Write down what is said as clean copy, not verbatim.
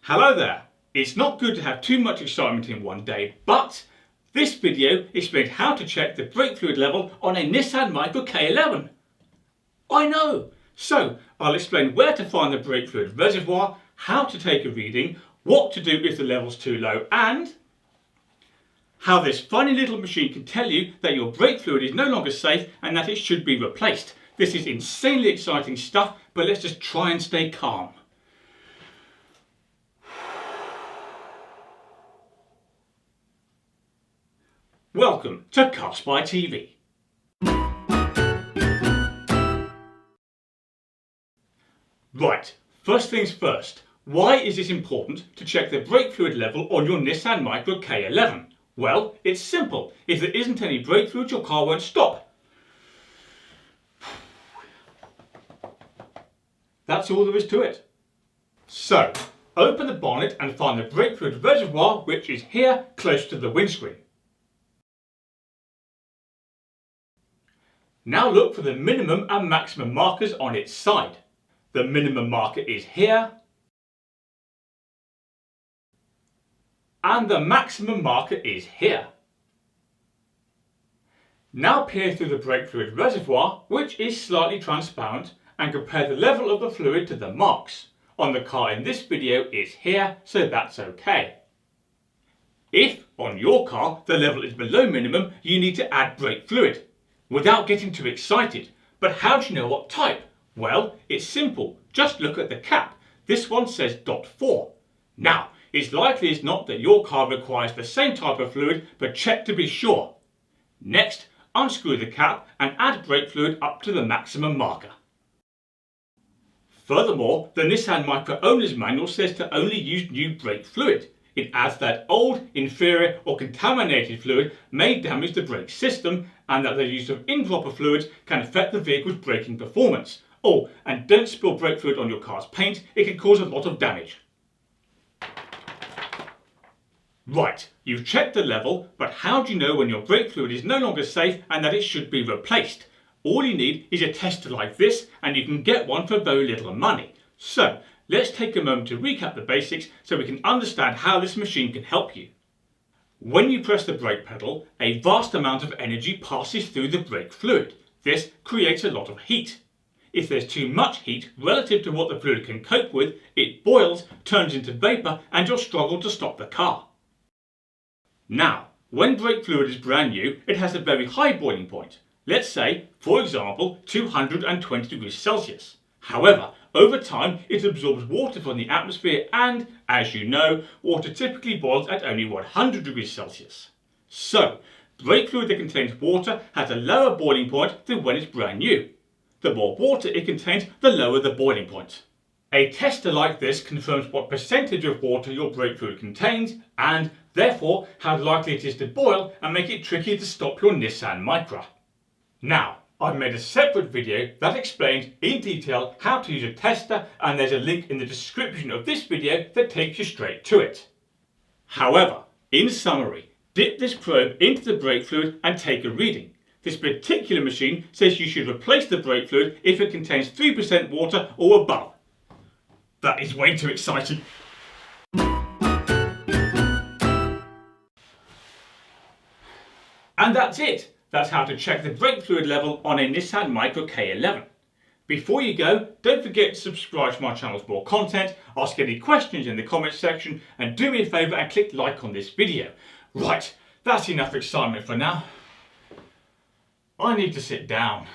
Hello there! It's not good to have too much excitement in one day, but this video explains how to check the brake fluid level on a Nissan Micra K11. I know! So I'll explain where to find the brake fluid reservoir, how to take a reading, what to do if the level's too low, and how this funny little machine can tell you that your brake fluid is no longer safe and that it should be replaced. This is insanely exciting stuff, but let's just try and stay calm. Welcome to Cars by TV. Right, first things first. Why is it important to check the brake fluid level on your Nissan Micra K11? Well, it's simple. If there isn't any brake fluid, your car won't stop. That's all there is to it. So, open the bonnet and find the brake fluid reservoir, which is here close to the windscreen. Now look for the minimum and maximum markers on its side. The minimum marker is here, and the maximum marker is here. Now peer through the brake fluid reservoir, which is slightly transparent, and compare the level of the fluid to the marks. On the car in this video it's here, so that's okay. If, on your car, the level is below minimum, you need to add brake fluid. Without getting too excited, but how do you know what type? Well, it's simple. Just look at the cap. This one says .4. Now, it's likely as not that your car requires the same type of fluid, but check to be sure. Next, unscrew the cap and add brake fluid up to the maximum marker. Furthermore, the Nissan Micra owner's manual says to only use new brake fluid. It adds that old, inferior or contaminated fluid may damage the brake system and that the use of improper fluids can affect the vehicle's braking performance. Oh, and don't spill brake fluid on your car's paint, it can cause a lot of damage. Right, you've checked the level, but how do you know when your brake fluid is no longer safe and that it should be replaced? All you need is a tester like this, and you can get one for very little money. So, let's take a moment to recap the basics so we can understand how this machine can help you. When you press the brake pedal, a vast amount of energy passes through the brake fluid. This creates a lot of heat. If there's too much heat relative to what the fluid can cope with, it boils, turns into vapour, and you'll struggle to stop the car. Now, when brake fluid is brand new, it has a very high boiling point. Let's say, for example, 220 degrees Celsius. However, over time it absorbs water from the atmosphere and, as you know, water typically boils at only 100 degrees Celsius. So, brake fluid that contains water has a lower boiling point than when it's brand new. The more water it contains, the lower the boiling point. A tester like this confirms what percentage of water your brake fluid contains and, therefore, how likely it is to boil and make it tricky to stop your Nissan Micra. Now, I've made a separate video that explains in detail how to use a tester, and there's a link in the description of this video that takes you straight to it. However, in summary, dip this probe into the brake fluid and take a reading. This particular machine says you should replace the brake fluid if it contains 3% water or above. That is way too exciting. And that's it. That's how to check the brake fluid level on a Nissan Micra K11. Before you go, don't forget to subscribe to my channel for more content, ask any questions in the comments section, and do me a favour and click like on this video. Right, that's enough excitement for now. I need to sit down.